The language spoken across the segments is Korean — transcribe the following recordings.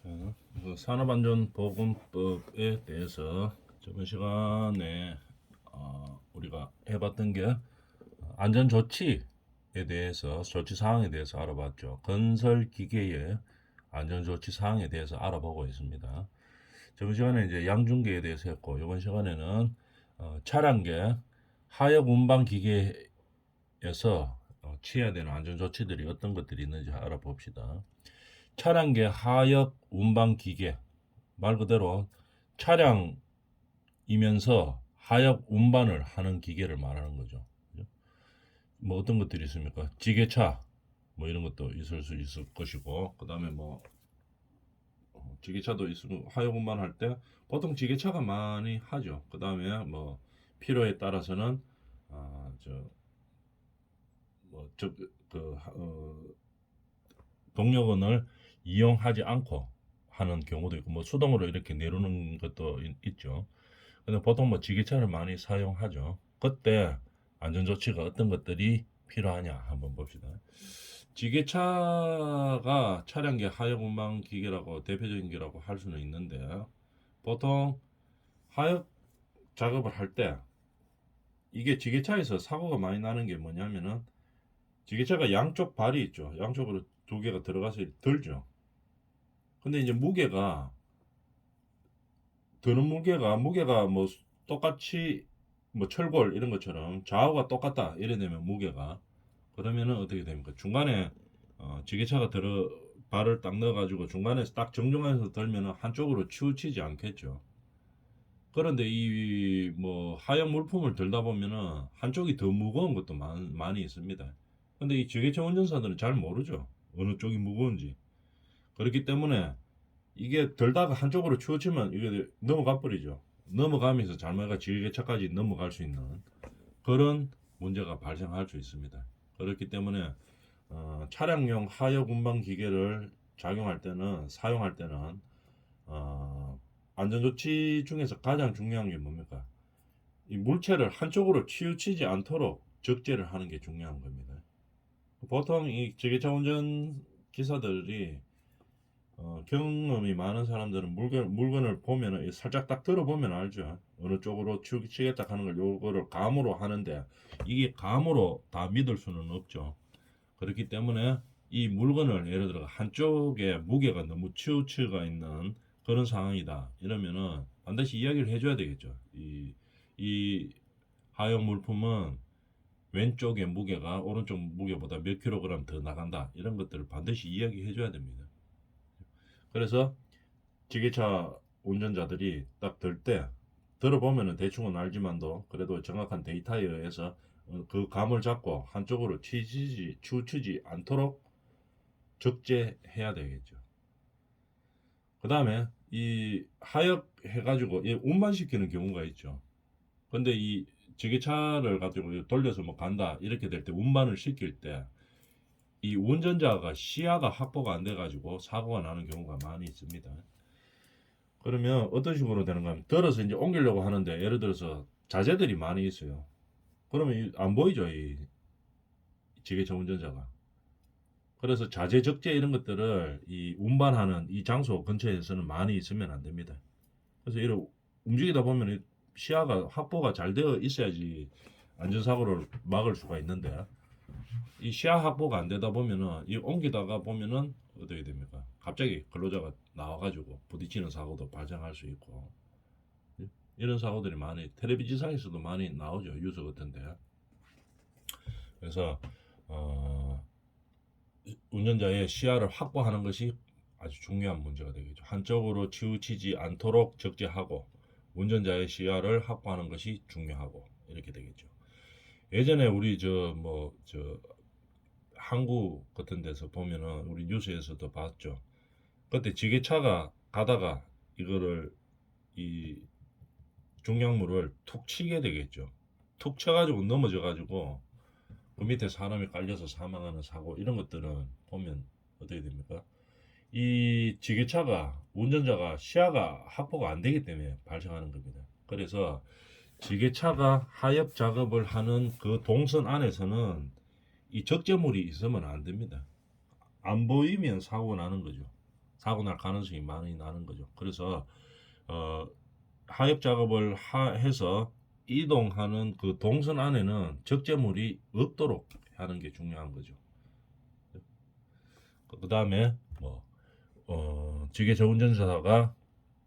그 산업안전보건법에 대해서 저번 시간에 우리가 해봤던 게 안전조치에 대해서 조치 사항에 대해서 알아봤죠. 건설 기계의 안전조치 사항에 대해서 알아보고 있습니다. 저번 시간에 이제 양중계에 대해서 했고 이번 시간에는 차량계 하역 운반 기계에서 취해야 되는 안전조치들이 어떤 것들이 있는지 알아봅시다. 차량계 하역 운반 기계, 말 그대로 차량이면서 하역 운반을 하는 기계를 말하는 거죠. 뭐 어떤 것들이 있습니까? 지게차 뭐 이런 것도 있을 수 있을 것이고, 그 다음에 뭐 지게차도 있으면 하역 운반할 때 보통 지게차가 많이 하죠. 그 다음에 뭐 필요에 따라서는 동력원을 이용하지 않고 하는 경우도 있고, 뭐 수동으로 이렇게 내려오는 것도 있죠. 근데 보통 뭐 지게차를 많이 사용하죠. 그때 안전조치가 어떤 것들이 필요하냐 한번 봅시다. 지게차가 차량계 하역 운반 기계라고 대표적인 게라고 할 수는 있는데, 보통 하역 작업을 할 때 이게 지게차에서 사고가 많이 나는 게 뭐냐면은, 지게차가 양쪽 발이 있죠. 양쪽으로 두 개가 들어가서 들죠. 근데 이제 드는 무게가 뭐 똑같이 뭐 철골 이런 것처럼 좌우가 똑같다 이래 되면 무게가, 그러면은 어떻게 됩니까? 중간에 지게차가 발을 딱 넣어가지고 중간에서 딱 정중앙에서 들면은 한쪽으로 치우치지 않겠죠. 그런데 이 뭐 하얀 물품을 들다 보면은 한쪽이 더 무거운 것도 많이 있습니다. 근데 이 지게차 운전사들은 잘 모르죠. 어느 쪽이 무거운지. 그렇기 때문에 이게 들다가 한쪽으로 치우치면 이게 넘어가 버리죠. 넘어가면서 잘못가 지게차까지 넘어갈 수 있는 그런 문제가 발생할 수 있습니다. 그렇기 때문에 차량용 하역 운반 기계를 사용할 때는 안전조치 중에서 가장 중요한 게 뭡니까? 이 물체를 한쪽으로 치우치지 않도록 적재를 하는 게 중요한 겁니다. 보통 이 지게차 운전 기사들이 경험이 많은 사람들은 물건을 보면 살짝 딱 들어보면 알죠. 어느 쪽으로 치겠다 하는 걸 요거를 감으로 하는데, 이게 감으로 다 믿을 수는 없죠. 그렇기 때문에 이 물건을 예를 들어 한쪽에 무게가 너무 치우쳐가 있는 그런 상황이다 이러면은 반드시 이야기를 해줘야 되겠죠. 이 하역 물품은 왼쪽의 무게가 오른쪽 무게보다 몇 킬로그램 더 나간다, 이런 것들을 반드시 이야기해 줘야 됩니다. 그래서 지게차 운전자들이 딱 들 때 들어보면은 대충은 알지만도 그래도 정확한 데이터에 의해서 그 감을 잡고 한쪽으로 치우치지 않도록 적재해야 되겠죠. 그 다음에 이 하역 해가지고 운반시키는 경우가 있죠. 근데 이 지게차를 가지고 돌려서 뭐 간다 이렇게 될 때, 운반을 시킬 때 이 운전자가 시야가 확보가 안 돼가지고 사고가 나는 경우가 많이 있습니다. 그러면 어떤 식으로 되는가 하면, 들어서 이제 옮기려고 하는데 예를 들어서 자재들이 많이 있어요. 그러면 안 보이죠, 이 지게차 운전자가. 그래서 자재 적재 이런 것들을 이 운반하는 이 장소 근처에서는 많이 있으면 안 됩니다. 그래서 이렇게 움직이다 보면 시야가 확보가 잘 되어 있어야지 안전사고를 막을 수가 있는데, 이 시야 확보가 안 되다 보면은 이 옮기다가 보면은 어떻게 됩니까? 갑자기 근로자가 나와가지고 부딪히는 사고도 발생할 수 있고, 이런 사고들이 많이 텔레비전상에서도 많이 나오죠, 뉴스 같은데. 그래서 운전자의 시야를 확보하는 것이 아주 중요한 문제가 되겠죠. 한쪽으로 치우치지 않도록 적재하고 운전자의 시야를 확보하는 것이 중요하고 이렇게 되겠죠. 예전에 우리 한국 같은 데서 보면은 우리 뉴스에서도 봤죠. 그때 지게차가 가다가 이거를 이 중량물을 툭 치게 되겠죠. 툭 쳐가지고 넘어져가지고 그 밑에 사람이 깔려서 사망하는 사고, 이런 것들은 보면 어떻게 됩니까? 이 지게차가 운전자가 시야가 확보가 안 되기 때문에 발생하는 겁니다. 그래서 지게차가 하역 작업을 하는 그 동선 안에서는 이 적재물이 있으면 안 됩니다. 안 보이면 사고 나는 거죠. 사고 날 가능성이 많이 나는 거죠. 그래서 하역 작업을 해서 이동하는 그 동선 안에는 적재물이 없도록 하는 게 중요한 거죠. 그 다음에 지게차 운전자가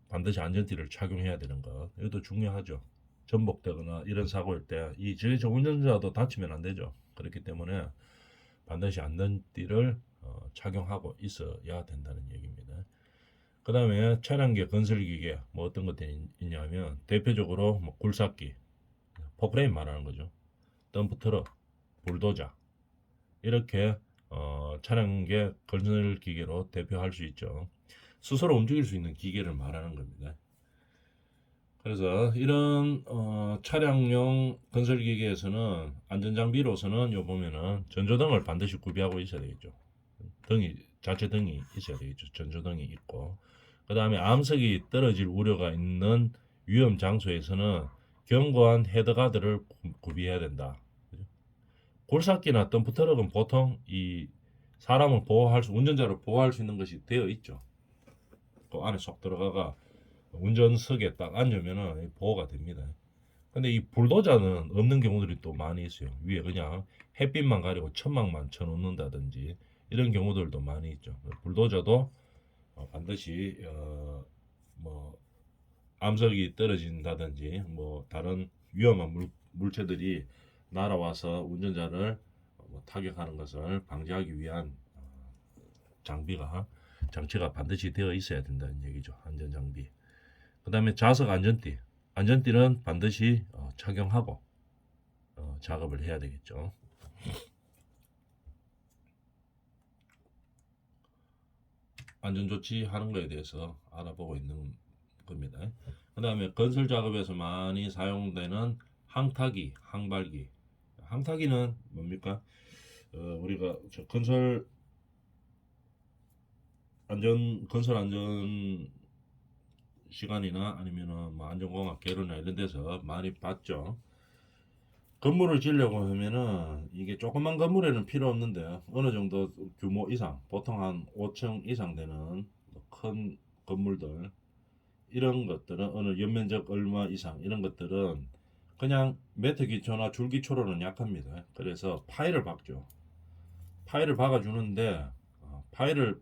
반드시 안전띠를 착용해야 되는 것, 이것도 중요하죠. 전복되거나 이런 사고일 때 이 지게차 운전자도 다치면 안 되죠. 그렇기 때문에 반드시 안전띠를 착용하고 있어야 된다는 얘기입니다. 그 다음에 차량계 건설기계 어떤 것들이 있냐면 대표적으로 굴삭기, 포크레인 말하는 거죠. 덤프트럭, 불도저, 이렇게 차량계 건설기계로 대표할 수 있죠. 스스로 움직일 수 있는 기계를 말하는 겁니다. 그래서 이런 차량용 건설기계에서는 안전장비로서는 요 보면은 전조등을 반드시 구비하고 있어야 되겠죠. 자체 등이 있어야 되겠죠. 전조등이 있고, 그 다음에 암석이 떨어질 우려가 있는 위험 장소에서는 견고한 헤드가드를 구비해야 된다. 골삭기나 덤프트럭은 보통 이 사람을 운전자를 보호할 수 있는 것이 되어 있죠. 그 안에 쏙 들어가가 운전석에 딱 앉으면은 보호가 됩니다. 근데 이 불도저는 없는 경우들이 또 많이 있어요. 위에 그냥 햇빛만 가리고 천막만 쳐놓는다든지 이런 경우들도 많이 있죠. 불도저도 반드시 뭐 암석이 떨어진다든지 다른 위험한 물체들이 날아와서 운전자를 타격하는 것을 방지하기 위한 장치가 반드시 되어 있어야 된다는 얘기죠. 안전장비. 그 다음에 좌석 안전띠는 반드시 착용하고 작업을 해야 되겠죠. 안전조치 하는 거에 대해서 알아보고 있는 겁니다. 그 다음에 건설 작업에서 많이 사용되는 항타기, 항발기. 항타기는 뭡니까? 우리가 건설 안전 시간이나 아니면은 안전공학 개로나 이런 데서 많이 봤죠. 건물을 지으려고 하면은 이게 조그만 건물에는 필요 없는데 어느 정도 규모 이상, 보통 한 5층 이상 되는 큰 건물들, 이런 것들은 어느 연면적 얼마 이상 이런 것들은 그냥 매트 기초나 줄 기초로는 약합니다. 그래서 파일을 박죠. 파일을 박아주는데 파일을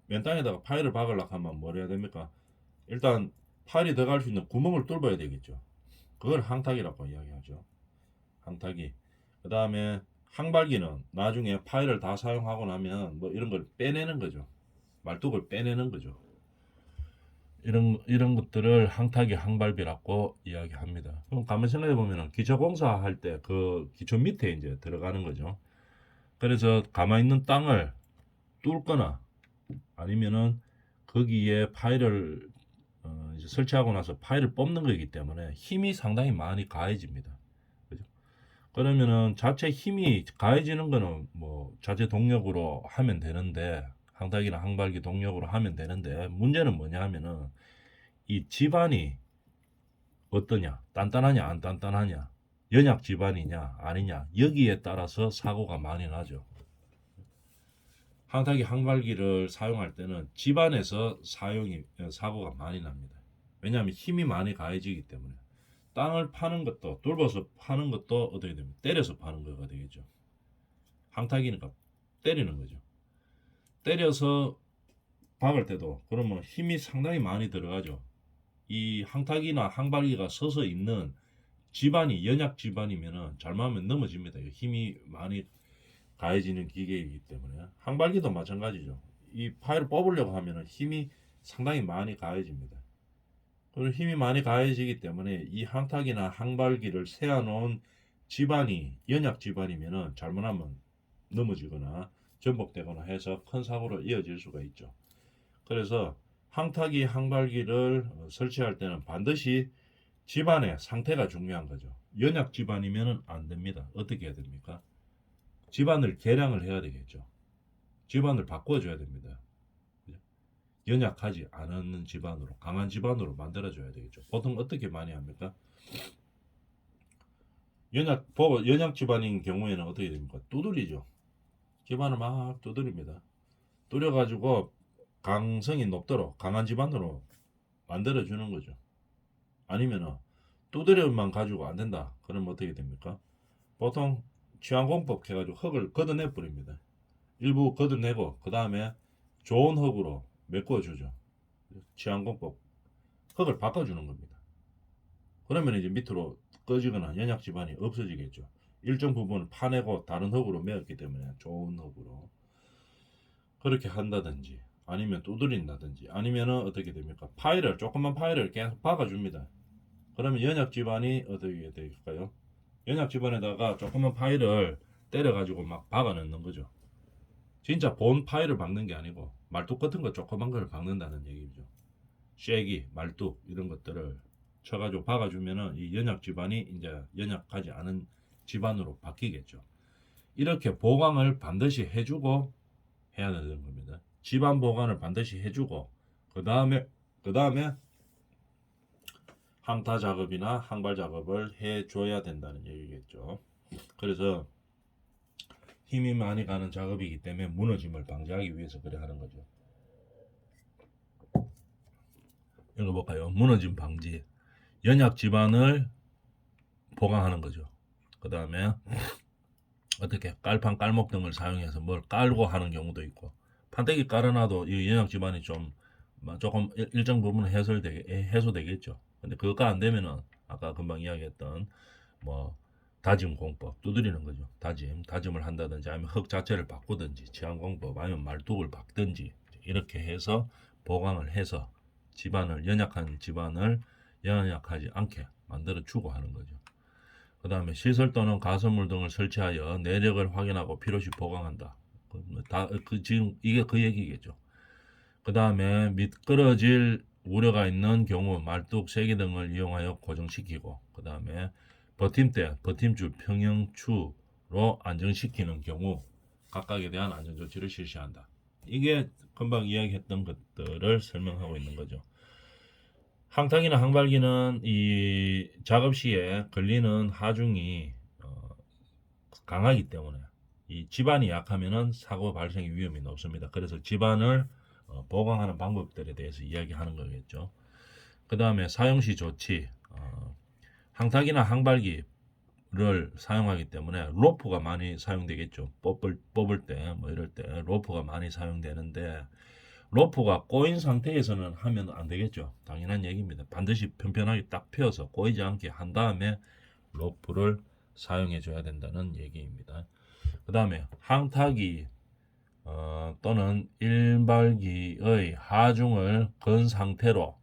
맨 땅에다가 파일을 박으려고 하면 뭘 해야 됩니까? 일단 파일이 들어갈 수 있는 구멍을 뚫어야 되겠죠. 그걸 항탁이라고 이야기하죠. 항탁이. 그 다음에 항발기는 나중에 파일을 다 사용하고 나면 이런 걸 빼내는 거죠. 말뚝을 빼내는 거죠. 이런 것들을 항탁이 항발비라고 이야기합니다. 그럼 가만 생각해 보면 기초 공사할 때 그 기초 밑에 이제 들어가는 거죠. 그래서 가만히 있는 땅을 뚫거나 아니면은 거기에 파일을 이제 설치하고 나서 파일을 뽑는 거기 때문에 힘이 상당히 많이 가해집니다. 그죠? 그러면은 자체 힘이 가해지는 거는 자체 동력으로 하면 되는데, 항탁이나 항발기 동력으로 하면 되는데, 문제는 뭐냐 하면은 이 집안이 어떠냐, 단단하냐 안 단단하냐, 연약 집안이냐 아니냐, 여기에 따라서 사고가 많이 나죠. 항탁이 항발기를 사용할 때는 집안에서 사고가 많이 납니다. 왜냐하면 힘이 많이 가해지기 때문에. 땅을 파는 것도, 뚫어서 파는 것도 어떻게 됩니까? 때려서 파는 거가 되겠죠. 항탁이니까 때리는 거죠. 때려서 박을 때도 그러면 힘이 상당히 많이 들어가죠. 이 항탁이나 항발기가 서서 있는 집안이 연약 집안이면은 잘못하면 넘어집니다. 힘이 많이 가해지는 기계이기 때문에. 항발기도 마찬가지죠. 이 파일을 뽑으려고 하면은 힘이 상당히 많이 가해집니다. 그리고 힘이 많이 가해지기 때문에 이 항탁이나 항발기를 세워놓은 집안이 연약 집안이면은 잘못하면 넘어지거나 전복되거나 해서 큰 사고로 이어질 수가 있죠. 그래서 항탁이 항발기를 설치할 때는 반드시 집안의 상태가 중요한 거죠. 연약 집안이면은 안 됩니다. 어떻게 해야 됩니까? 집안을 개량을 해야 되겠죠. 집안을 바꿔줘야 됩니다. 연약하지 않은 집안으로, 강한 집안으로 만들어줘야 되겠죠. 보통 어떻게 많이 합니까? 연약 집안인 경우에는 어떻게 됩니까? 두드리죠. 집안을 막 두드립니다. 두려가지고 강성이 높도록 강한 집안으로 만들어 주는 거죠. 아니면은 두드려만 가지고 안 된다. 그러면 어떻게 됩니까? 보통 취향공법 해가지고 흙을 걷어내 버립니다. 일부 걷어내고 그 다음에 좋은 흙으로 메꿔 주죠. 취향공법 흙을 바꿔주는 겁니다. 그러면 이제 밑으로 꺼지거나 연약 지반이 없어지겠죠. 일정 부분을 파내고 다른 흙으로 메었기 때문에 좋은 흙으로 그렇게 한다든지 아니면 두드린다든지 아니면은 어떻게 됩니까? 파일을 조금만 파일을 계속 박아줍니다. 그러면 연약 지반이 어떻게 될까요? 연약 지반에다가 조금만 파일을 때려가지고 막 박아 넣는 거죠. 진짜 본 파일을 박는 게 아니고 말뚝 같은 거 조그만 걸 박는다는 얘기죠. 쉐기, 말뚝 이런 것들을 쳐가지고 박아주면은 이 연약 지반이 이제 연약하지 않은 지반으로 바뀌겠죠. 이렇게 보강을 반드시 해주고 해야 되는 겁니다. 지반 보강을 반드시 해주고 그 다음에 항타 작업이나 항발 작업을 해줘야 된다는 얘기겠죠. 그래서 힘이 많이 가는 작업이기 때문에 무너짐을 방지하기 위해서 그래 하는 거죠. 읽어볼까요? 무너짐 방지. 연약 지반을 보강하는 거죠. 그 다음에 어떻게 깔판, 깔목 등을 사용해서 뭘 깔고 하는 경우도 있고 판때기 깔아놔도 이 연약 지반이 좀 조금 일정 부분 해소되겠죠. 근데 그거가 안 되면은 아까 금방 이야기했던 뭐 다짐 공법 두드리는 거죠. 다짐을 한다든지 아니면 흙 자체를 바꾸든지 취향 공법 아니면 말뚝을 박든지 이렇게 해서 보강을 해서 연약한 집안을 연약하지 않게 만들어 주고 하는 거죠. 그 다음에 시설 또는 가설물 등을 설치하여 내력을 확인하고 필요시 보강한다. 지금 이게 그 얘기겠죠. 그 다음에 미끄러질 우려가 있는 경우 말뚝, 세기 등을 이용하여 고정시키고 그 다음에 버팀대, 버팀줄, 평형추로 안정시키는 경우 각각에 대한 안전조치를 실시한다. 이게 금방 이야기했던 것들을 설명하고 있는 거죠. 항탁이나 항발기는 이 작업 시에 걸리는 하중이 강하기 때문에 이 지반이 약하면은 사고 발생 위험이 높습니다. 그래서 지반을 보강하는 방법들에 대해서 이야기하는 거겠죠. 그 다음에 사용시 조치, 항탁이나 항발기를 사용하기 때문에 로프가 많이 사용되겠죠. 뽑을 때, 뭐 이럴 때 로프가 많이 사용되는데 로프가 꼬인 상태에서는 하면 안 되겠죠. 당연한 얘기입니다. 반드시 편편하게 딱 펴서 꼬이지 않게 한 다음에 로프를 사용해 줘야 된다는 얘기입니다. 그 다음에 항타기 또는 일발기의 하중을 건 상태로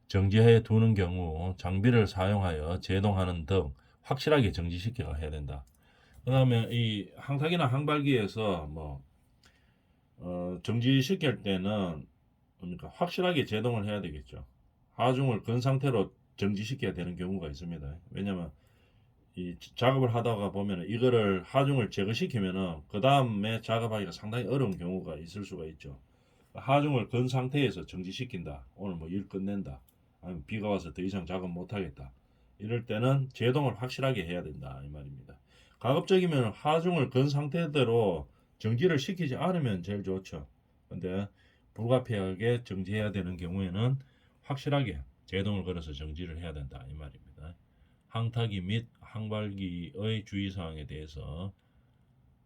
정지해 두는 경우 장비를 사용하여 제동하는 등 확실하게 정지시켜야 해야 된다. 그 다음에 이 항타기나 항발기에서 정지시킬 때는 그러니까 확실하게 제동을 해야 되겠죠. 하중을 건 상태로 정지시켜야 되는 경우가 있습니다. 왜냐면 이 작업을 하다가 보면 이거를 하중을 제거시키면은 그 다음에 작업하기가 상당히 어려운 경우가 있을 수가 있죠. 하중을 건 상태에서 정지시킨다. 오늘 뭐 일 끝낸다. 아니면 비가 와서 더 이상 작업 못하겠다. 이럴 때는 제동을 확실하게 해야 된다 이 말입니다. 가급적이면 하중을 건 상태대로 정지를 시키지 않으면 제일 좋죠. 근데 불가피하게 정지해야 되는 경우에는 확실하게 제동을 걸어서 정지를 해야 된다 이 말입니다. 항타기 및 항발기의 주의사항에 대해서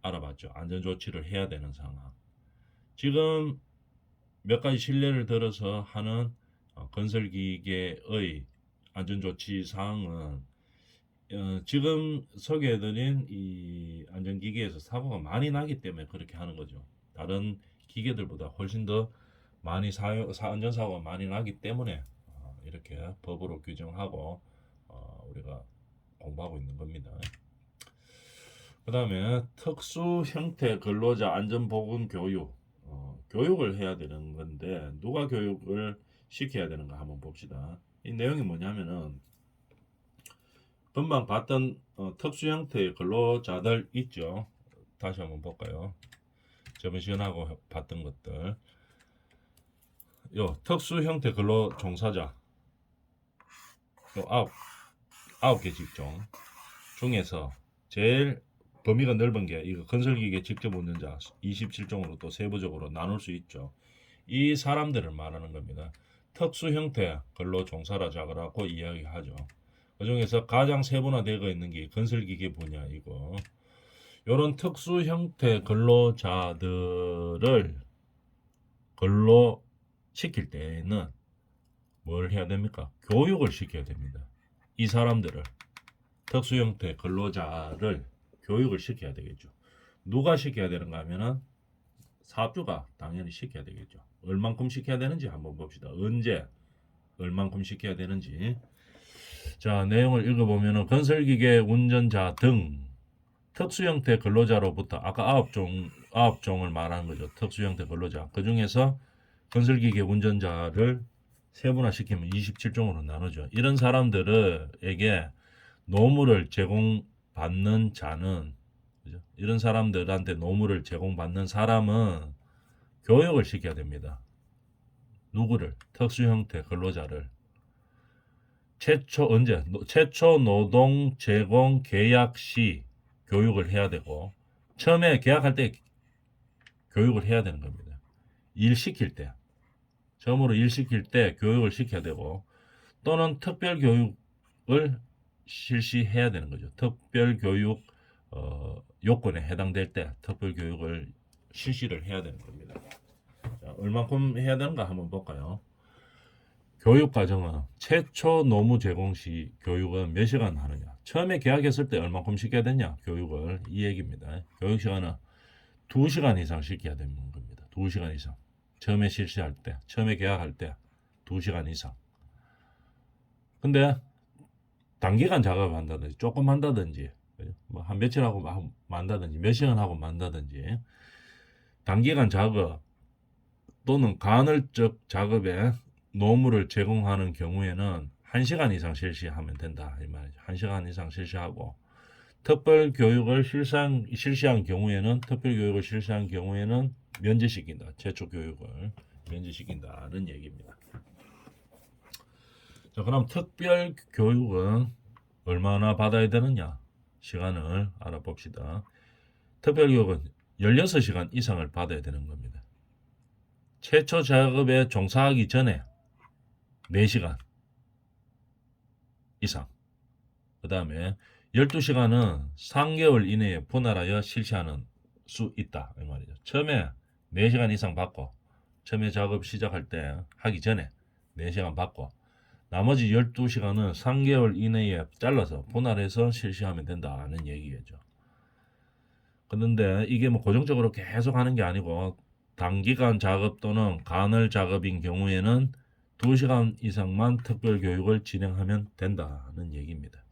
알아봤죠. 안전조치를 해야 되는 상황. 지금 몇 가지 실례를 들어서 하는 건설기계의 안전조치 사항은 지금 소개해드린 이 안전기계에서 사고가 많이 나기 때문에 그렇게 하는 거죠. 다른 기계들보다 훨씬 더 많이 안전사고가 많이 나기 때문에 이렇게 법으로 규정하고 우리가 공부하고 있는 겁니다. 그 다음에 특수 형태 근로자 안전보건 교육 교육을 해야 되는 건데 누가 교육을 시켜야 되는가 한번 봅시다. 이 내용이 뭐냐면은 금방 봤던 특수 형태의 근로자들 있죠. 다시 한번 볼까요? 저번 시간하고 봤던 것들. 요 특수 형태 근로 종사자 요 아홉 개 직종 중에서 제일 범위가 넓은 게 이거 건설기계 직접 운전자 27종으로 또 세부적으로 나눌 수 있죠. 이 사람들을 말하는 겁니다. 특수 형태 근로 종사자라고 이야기하죠. 그 중에서 가장 세분화되어 있는 게 건설기계 분야이고, 이런 특수 형태 근로자들을 근로시킬 때에는 뭘 해야 됩니까? 교육을 시켜야 됩니다. 이 사람들을, 특수 형태 근로자를 교육을 시켜야 되겠죠. 누가 시켜야 되는가 하면은 사업주가 당연히 시켜야 되겠죠. 얼만큼 시켜야 되는지 한번 봅시다. 언제 얼만큼 시켜야 되는지. 자, 내용을 읽어보면은 건설기계 운전자 등 특수형태 근로자로부터 아까 9종을 말하는 거죠. 특수형태 근로자. 그 중에서 건설기계 운전자를 세분화시키면 27종으로 나누죠. 이런 사람들에게 노무를 제공받는 자는, 그죠? 이런 사람들한테 노무를 제공받는 사람은 교육을 시켜야 됩니다. 누구를? 특수형태 근로자를. 최초 노동 제공 계약 시 교육을 해야 되고, 처음에 계약할 때 교육을 해야 되는 겁니다. 일 시킬 때, 처음으로 일 시킬 때 교육을 시켜야 되고, 또는 특별 교육을 실시해야 되는 거죠. 특별 교육 요건에 해당될 때 특별 교육을 실시를 해야 되는 겁니다. 자, 얼만큼 해야 되는가 한번 볼까요? 교육 과정은 최초 노무 제공 시 교육은 몇 시간 하느냐. 처음에 계약했을 때 얼만큼 시켜야 되냐 교육을, 이 얘기입니다. 교육 시간은 2시간 이상 시켜야 되는 겁니다. 2시간 이상. 처음에 실시할 때, 처음에 계약할 때 2시간 이상. 근데 단기간 작업을 한다든지 조금 한다든지 뭐 한 며칠 하고 만다든지 몇 시간 하고 만다든지, 단기간 작업 또는 간헐적 작업에 노무를 제공하는 경우에는 1시간 이상 실시하면 된다 이 말이죠. 1시간 이상 실시하고, 특별 교육을 실시한 경우에는 면제시킨다. 최초 교육을 면제시킨다는 얘기입니다. 자, 그럼 특별 교육은 얼마나 받아야 되느냐? 시간을 알아봅시다. 특별 교육은 16시간 이상을 받아야 되는 겁니다. 최초 작업에 종사하기 전에 4시간 이상. 그 다음에 12시간은 3개월 이내에 분할하여 실시하는 수 있다 이 말이죠. 처음에 4시간 이상 받고, 처음에 작업 시작할 때 하기 전에 4시간 받고, 나머지 12시간은 3개월 이내에 잘라서 분할해서 실시하면 된다는 얘기겠죠. 그런데 이게 뭐 고정적으로 계속 하는 게 아니고, 단기간 작업 또는 간헐 작업인 경우에는 2시간 이상만 특별 교육을 진행하면 된다는 얘기입니다.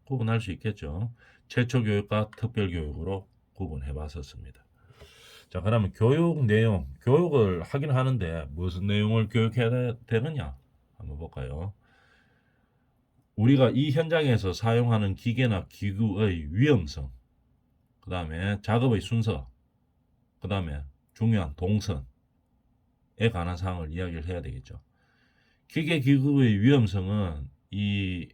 구분할 수 있겠죠. 최초 교육과 특별 교육으로 구분해 봤었습니다. 자, 그러면 교육 내용, 교육을 하긴 하는데 무슨 내용을 교육해야 되느냐 한번 볼까요? 우리가 이 현장에서 사용하는 기계나 기구의 위험성, 그 다음에 작업의 순서, 그 다음에 중요한 동선에 관한 사항을 이야기를 해야 되겠죠. 기계 기구의 위험성은 이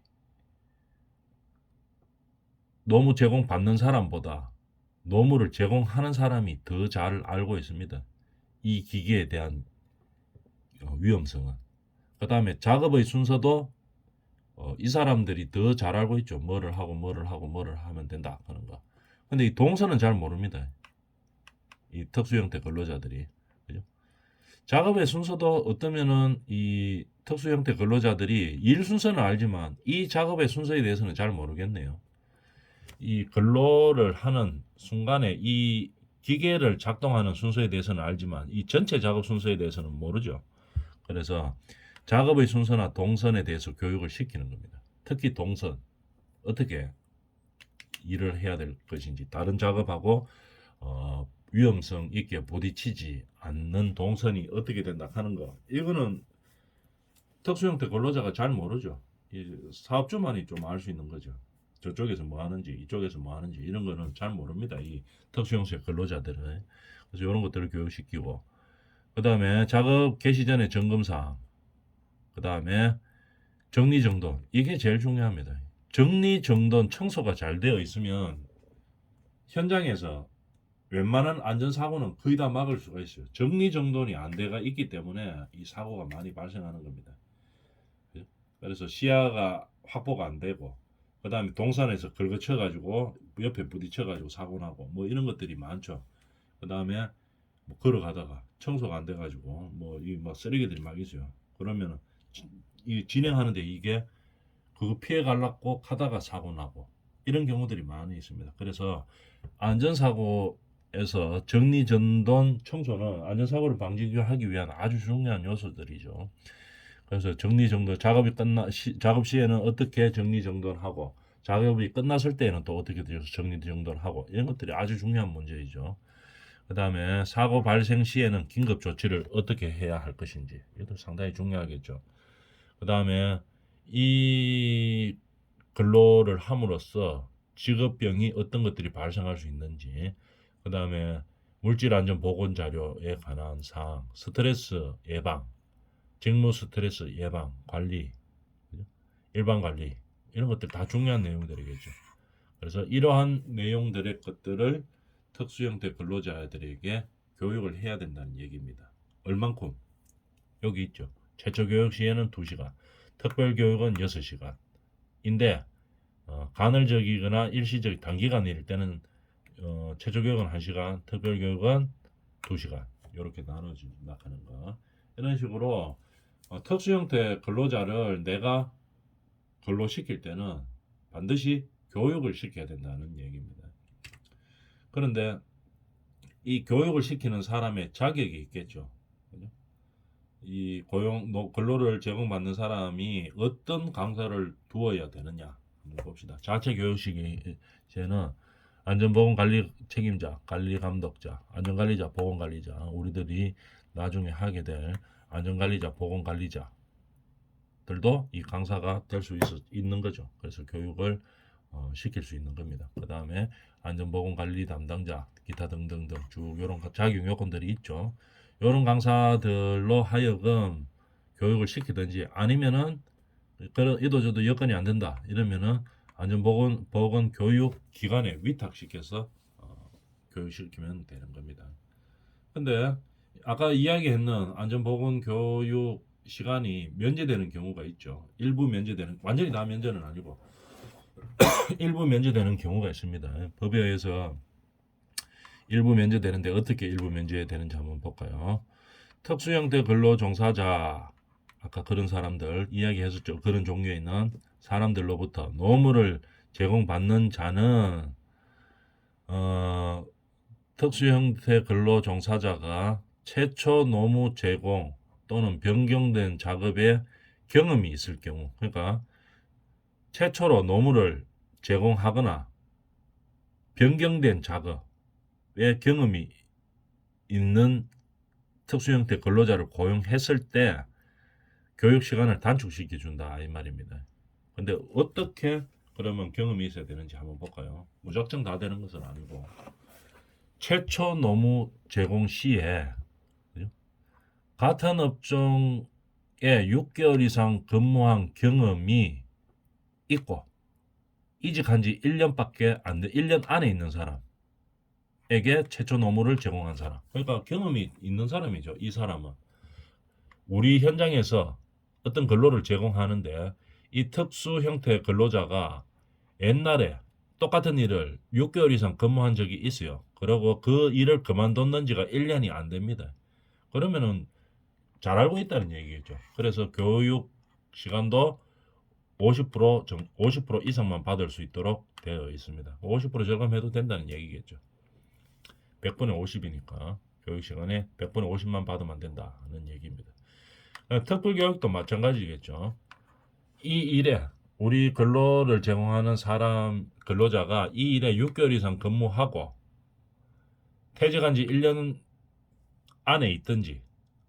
노무 제공받는 사람보다 노무를 제공하는 사람이 더 잘 알고 있습니다. 이 기계에 대한 위험성은. 그 다음에 작업의 순서도 이 사람들이 더 잘 알고 있죠. 뭐를 하고 뭐를 하면 된다 하는 거. 근데 이 동선은 잘 모릅니다. 이 특수형태 근로자들이. 그죠? 작업의 순서도 어떠면은 이 특수형태 근로자들이 일 순서는 알지만 이 작업의 순서에 대해서는 잘 모르겠네요. 이 근로를 하는 순간에 이 기계를 작동하는 순서에 대해서는 알지만 이 전체 작업 순서에 대해서는 모르죠. 그래서 작업의 순서나 동선에 대해서 교육을 시키는 겁니다. 특히 동선, 어떻게 일을 해야 될 것인지, 다른 작업하고 위험성 있게 부딪히지 않는 동선이 어떻게 된다 하는 거, 이거는 특수형태 근로자가 잘 모르죠. 이 사업주만이 좀 알 수 있는 거죠. 저쪽에서 뭐 하는지 이쪽에서 뭐 하는지 이런 거는 잘 모릅니다. 이 특수형태 근로자들은. 그래서 이런 것들을 교육시키고, 그 다음에 작업 개시 전에 점검사항, 그 다음에 정리정돈, 이게 제일 중요합니다. 정리정돈 청소가 잘 되어 있으면 현장에서 웬만한 안전사고는 거의 다 막을 수가 있어요. 정리정돈이 안 돼가 있기 때문에 이 사고가 많이 발생하는 겁니다. 그래서 시야가 확보가 안 되고, 그 다음에 동산에서 긁어쳐가지고 옆에 부딪혀가지고 사고 나고 뭐 이런 것들이 많죠. 그 다음에 뭐 걸어가다가 청소가 안 돼가지고 뭐 이 막 쓰레기들이 막 있어요. 그러면은 이 진행하는데 이게 그거 피해 가려고 하다가 사고 나고 이런 경우들이 많이 있습니다. 그래서 안전사고에서 정리전돈 청소는 안전사고를 방지하기 위한 아주 중요한 요소들이죠. 그래서 정리정돈 작업 시에는 어떻게 정리정돈하고 작업이 끝났을 때에는 또 어떻게 정리정돈하고 이런 것들이 아주 중요한 문제이죠. 그 다음에 사고 발생 시에는 긴급 조치를 어떻게 해야 할 것인지 이것도 상당히 중요하겠죠. 그 다음에 이 근로를 함으로써 직업병이 어떤 것들이 발생할 수 있는지, 그 다음에 물질안전보건 자료에 관한 사항, 스트레스 예방, 직무 스트레스 예방, 관리, 일반 관리 이런 것들 다 중요한 내용들이겠죠. 그래서 이러한 내용들의 것들을 특수형태 근로자들에게 교육을 해야 된다는 얘기입니다. 얼만큼? 여기 있죠. 최초 교육 시에는 2시간, 특별 교육은 6시간인데 간헐적이거나 일시적 단기간일 때는 최초 교육은 1시간, 특별 교육은 2시간 이렇게 나가는 거. 이런 식으로 특수 형태 근로자를 내가 근로시킬 때는 반드시 교육을 시켜야 된다는 얘기입니다. 그런데 이 교육을 시키는 사람의 자격이 있겠죠. 이 근로를 제공받는 사람이 어떤 강사를 두어야 되느냐 한번 봅시다. 자체 교육시에는 안전보건관리 책임자, 관리감독자, 안전관리자, 보건관리자, 우리들이 나중에 하게 될 안전관리자, 보건관리자들도 이 강사가 될 수 있는 거죠. 그래서 교육을 시킬 수 있는 겁니다. 그 다음에 안전보건관리 담당자, 기타 등등등 쭉 이런 작용 요건들이 있죠. 이런 강사들로 하여금 교육을 시키든지 아니면은 이도저도 여건이 안 된다 이러면은 안전보건 교육 기관에 위탁시켜서 교육시키면 되는 겁니다. 근데 아까 이야기했는 안전보건 교육 시간이 면제되는 경우가 있죠. 일부 면제되는, 완전히 다 면제는 아니고 일부 면제되는 경우가 있습니다. 법에 의해서 일부 면제되는데 어떻게 일부 면제되는지 한번 볼까요? 특수형태 근로 종사자, 아까 그런 사람들 이야기했었죠. 그런 종류에 있는 사람들로부터 노무를 제공받는 자는 특수형태 근로 종사자가 최초 노무 제공 또는 변경된 작업에 경험이 있을 경우, 그러니까 최초로 노무를 제공하거나 변경된 작업에 경험이 있는 특수형태 근로자를 고용했을 때 교육 시간을 단축시켜 준다 이 말입니다. 근데 어떻게 그러면 경험이 있어야 되는지 한번 볼까요? 무작정 다 되는 것은 아니고 최초 노무 제공 시에 같은 업종에 6개월 이상 근무한 경험이 있고 이직한 지 1년밖에 안 돼, 1년 안에 있는 사람에게 최초 노무를 제공한 사람. 그러니까 경험이 있는 사람이죠. 이 사람은 우리 현장에서 어떤 근로를 제공하는데 이 특수 형태 근로자가 옛날에 똑같은 일을 6개월 이상 근무한 적이 있어요. 그리고 그 일을 그만뒀는 지가 1년이 안 됩니다. 그러면은 잘 알고 있다는 얘기겠죠. 그래서 교육 시간도 50% 이상만 받을 수 있도록 되어 있습니다. 50% 절감해도 된다는 얘기겠죠. 100분의 50이니까 교육 시간에 100분의 50만 받으면 된다는 얘기입니다. 특별 교육도 마찬가지겠죠. 이 일에 우리 근로를 제공하는 사람 근로자가 이 일에 6개월 이상 근무하고 퇴직한 지 1년 안에 있든지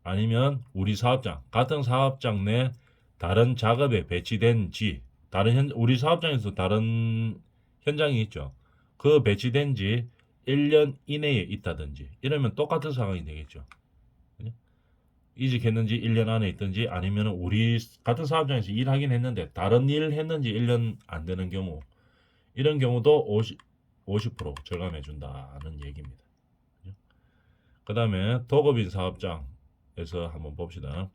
아니면 우리 사업장 같은 사업장 내 다른 작업에 배치된 지 우리 사업장에서 다른 현장이 있죠. 그 배치된 지 1년 이내에 있다든지 이러면 똑같은 상황이 되겠죠. 이직했는지 1년 안에 있든지 아니면 우리 같은 사업장에서 일하긴 했는데 다른 일 했는지 1년 안 되는 경우 이런 경우도 50% 절감해 준다는 얘기입니다. 그 다음에 도급인 사업장에서 한번 봅시다.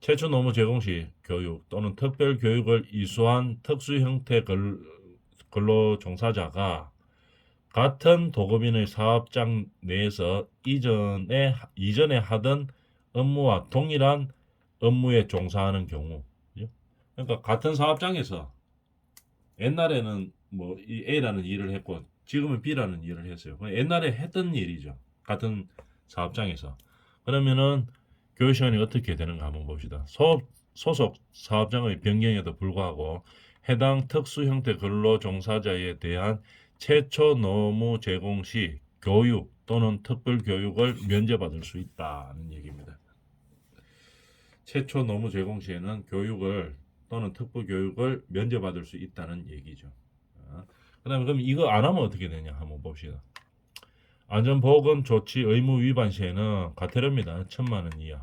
최초 노무 제공 시 교육 또는 특별 교육을 이수한 특수 형태 근로 종사자가 같은 도급인의 사업장 내에서 이전에 하던 업무와 동일한 업무에 종사하는 경우. 그죠? 그러니까 같은 사업장에서 옛날에는 뭐 이 A라는 일을 했고 지금은 B라는 일을 했어요. 옛날에 했던 일이죠. 같은 사업장에서. 그러면은 교육 시간이 어떻게 되는가 한번 봅시다. 소속 사업장의 변경에도 불구하고 해당 특수 형태 근로 종사자에 대한 최초 노무 제공 시 교육 또는 특별 교육을 면제받을 수 있다는 얘기입니다. 최초 노무 제공 시에는 교육을 또는 특별 교육을 면제받을 수 있다는 얘기죠. 그다음에 그럼 이거 안 하면 어떻게 되냐 한번 봅시다. 안전보건 조치 의무 위반 시에는 과태료입니다. 1,000만 원 이하.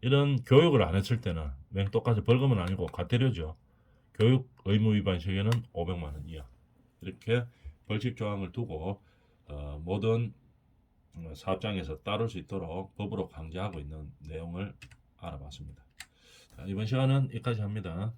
이런 교육을 안 했을 때는 그냥 똑같이 벌금은 아니고 과태료죠. 교육 의무 위반 시에는 500만 원 이하. 이렇게 벌칙 조항을 두고 모든 사업장에서 따를 수 있도록 법으로 강제하고 있는 내용을 알아봤습니다. 자, 이번 시간은 여기까지 합니다.